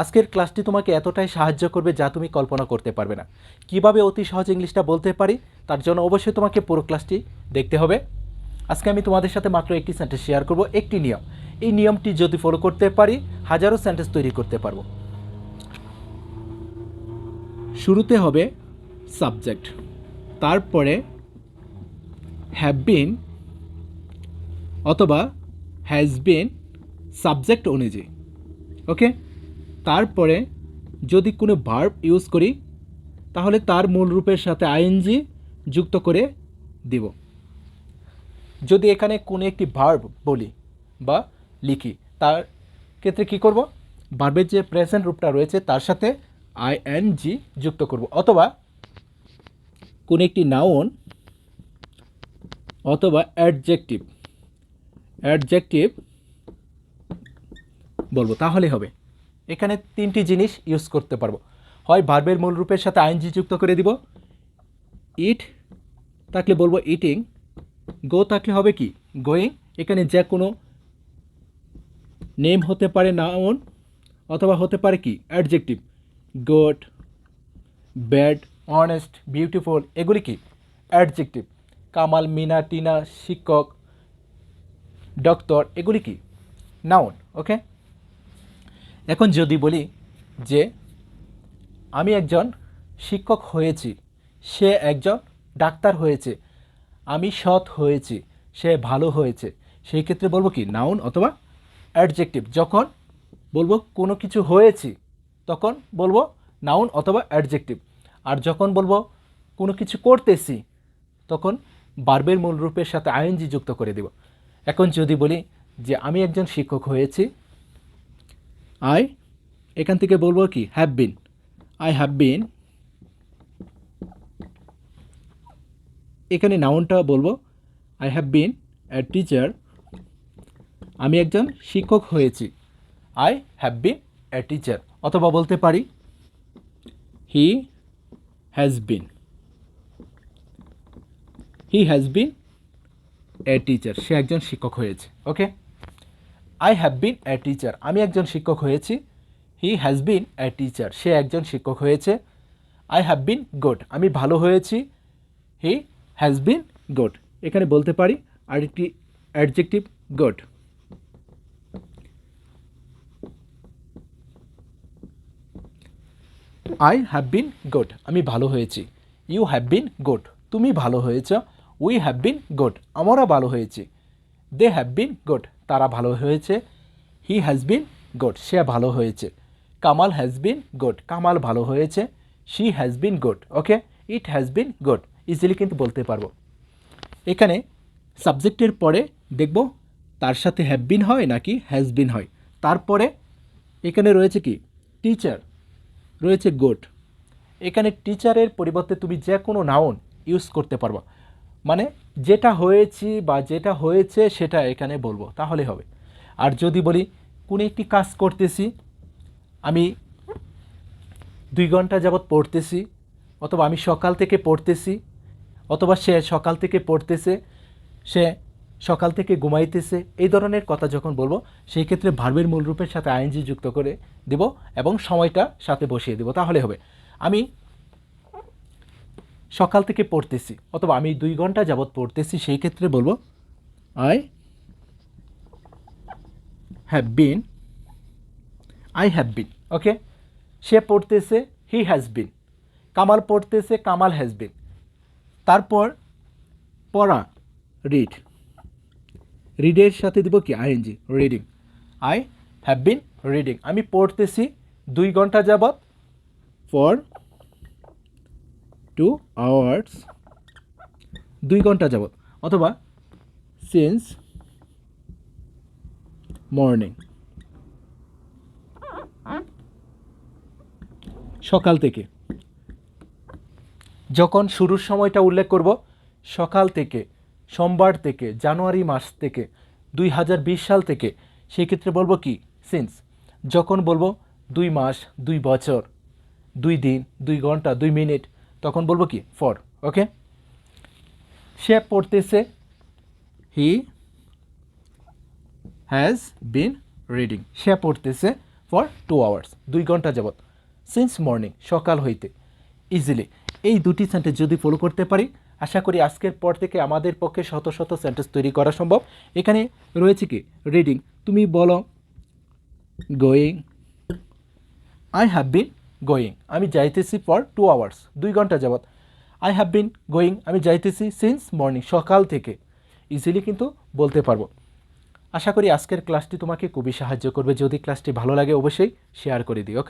আজকের ক্লাসটি তোমাকে এতটাই সাহায্য করবে যা তুমি কল্পনা করতে পারবে না। কিভাবে অতি সহজ ইংলিশটা বলতে পারি তার জন্য অবশ্যই তোমাকে পুরো ক্লাসটি দেখতে হবে। আজকে আমি তোমাদের সাথে মাত্র একটি সেন্টেন্স শেয়ার করব, একটি নিয়ম। এই নিয়মটি যদি ফলো করতে পারি হাজারো সেন্টেন্স তৈরি করতে পারবো। শুরুতে হবে সাবজেক্ট, তারপরে হ্যাভ বিন অথবা হ্যাজ বিন সাবজেক্ট অনুযায়ী। ওকে, তারপরে যদি কোনো ভার্ব ইউজ করি তাহলে তার মূল রূপের সাথে আইএনজি যুক্ত করে দিব। যদি এখানে কোনো একটি ভার্ব বলি বা লিখি তার ক্ষেত্রে কি করব, ভার্বের যে প্রেজেন্ট রূপটা রয়েছে তার সাথে আইএনজি যুক্ত করব, অথবা কোনো একটি নাউন অথবা অ্যাডজেক্টিভ বলবো, তাহলে হবে। এখানে তিনটি জিনিস ইউজ করতে পারবো, হয় ভার্বের মূল রূপের সাথে আইএনজি যুক্ত করে দিব, ইট থাকলে বলবো ইটিং, গো থাকলে হবে কি গোয়িং। এখানে যে কোনো নেম হতে পারে নাউন, অথবা হতে পারে কি adjective, good, bad, honest, beautiful, এগুলি কি অ্যাডজেক্টিভ। কামাল, মিনা, টিনা, শিক্ষক, ডক্টর, এগুলি কি নাউন। ওকে, এখন যদি বলি যে আমি একজন শিক্ষক হয়েছি, সে একজন ডাক্তার হয়েছে, আমি সৎ হয়েছি, সে ভালো হয়েছে, সেই ক্ষেত্রে বলবো কি নাউন অথবা অ্যাডজেক্টিভ। যখন বলবো কোনো কিছু হয়েছি তখন বলবো নাউন অথবা অ্যাডজেক্টিভ। আর যখন বলবো কোনো কিছু করতেছি তখন ভার্বের মূল রূপের সাথে আইএনজি যুক্ত করে দেব। এখন যদি বলি যে আমি একজন শিক্ষক হয়েছি, এখান থেকে বলবো কি হ্যাভ বিন, আই হ্যাভ বিন। এখানে নাউনটা বলবো I have been a teacher, আমি একজন শিক্ষক হয়েছি, I have been a teacher. অথবা বলতে পারি he has been a teacher, সে একজন শিক্ষক হয়েছে। Okay, I have been a teacher, আমি একজন শিক্ষক হয়েছি, he has been a teacher, সে একজন শিক্ষক হয়েছে। আই হ্যাভ বিন গুড, আমি ভালো হয়েছি, হি হ্যাজ বিন গুড। এখানে বলতে পারি আরেকটি adjective good, I have been good, আমি ভালো হয়েছি। ইউ হ্যাভ বিন গুড, তুমি ভালো হয়েছ। উই হ্যাভ বিন গুড, আমরা ভালো হয়েছি। দে হ্যাভ বিন গুড, তারা ভালো হয়েছে। হি হ্যাজ বিন গুড, সে ভালো হয়েছে। Kamal has been good, Kamal ভালো হয়েছে। She has been good. Okay, it has been good, easily কিন্তু বলতে পারবো। এখানে সাবজেক্টের পরে দেখব তার সাথে হ্যাভ বিন হয় নাকি হ্যাজ বিন হয়। তারপরে এখানে রয়েছে কি টিচার, রয়েছে গুড। এখানে টিচারের পরিবর্তে তুমি যে কোনো নাউন ইউজ করতে পারবা, মানে যেটা হয়েছি বা যেটা হয়েছে সেটা এখানে বলবো, তাহলে হবে। আর যদি বলি কোনো একটি কাজ করতেছি, আমি 2 ঘন্টা যাবৎ পড়তেছি, অথবা আমি সকাল থেকে পড়তেছি, অথবা সে সকাল থেকে পড়তেছে, সে সকাল থেকে ঘুমাইতেছে, এই ধরনের কথা যখন বলবো সেই ক্ষেত্রে ভার্বের মূল রূপের সাথে আইএনজি যুক্ত করে দেব এবং সময়টা সাথে বসিয়ে দেব, তাহলে হবে। আমি সকাল থেকে পড়তেছি, অথবা আমি 2 ঘন্টা যাবৎ পড়তেছি, সেই ক্ষেত্রে বলবো আই হ্যাভ বিন। ওকে, সে পড়তেছে, হি হ্যাজ বিন। কামাল পড়তেছে, কামাল হ্যাজ বিন। তারপর পড়া, রিড, রিডের সাথে দিব কি ING, reading. I have been reading, আমি পড়তেছি 2 ঘন্টা যাবৎ, ফর 2 আওয়ার্স, 2 ঘন্টা যাবৎ, অথবা সিন্স মর্নিং, সকাল থেকে। যখন শুরুর সময়টা উল্লেখ করব সকাল থেকে, সোমবার থেকে, জানুয়ারি মাস থেকে, 2020 সাল থেকে, সেই ক্ষেত্রে বলবো কি সিন্স। যখন বলবো 2 মাস, 2 বছর, 2 দিন, 2 ঘন্টা, 2 মিনিট, তখন বলবো কি ফর। ওকে, সে পড়তেছে, হি হ্যাজ বিন রিডিং, সে পড়তেছে, ফর 2 আওয়ার্স 2 ঘন্টা যাবৎ। সিন্স মর্নিং সকাল হইতে। ইজিলি এই দুটি সেন্টেন্স যদি ফলো করতে পারি, আশা করি আজকের পর থেকে আমাদের পক্ষে শত শত সেন্টেন্স তৈরি করা সম্ভব। এখানে রয়েছে কি রিডিং, তুমি বলো going, I have been going, আমি যাইতেছি ফর 2 আওয়ার্স 2 ঘন্টা যাবৎ। আই হ্যাভ বিন গোয়িং, আমি যাইতেছি সিন্স মর্নিং সকাল থেকে। ইজিলি কিন্তু বলতে পারবো। আশা করি আজকের ক্লাসটি তোমাকে খুবই সাহায্য করবে। যদি ক্লাসটি ভালো লাগে অবশ্যই শেয়ার করে দিও। ওকে।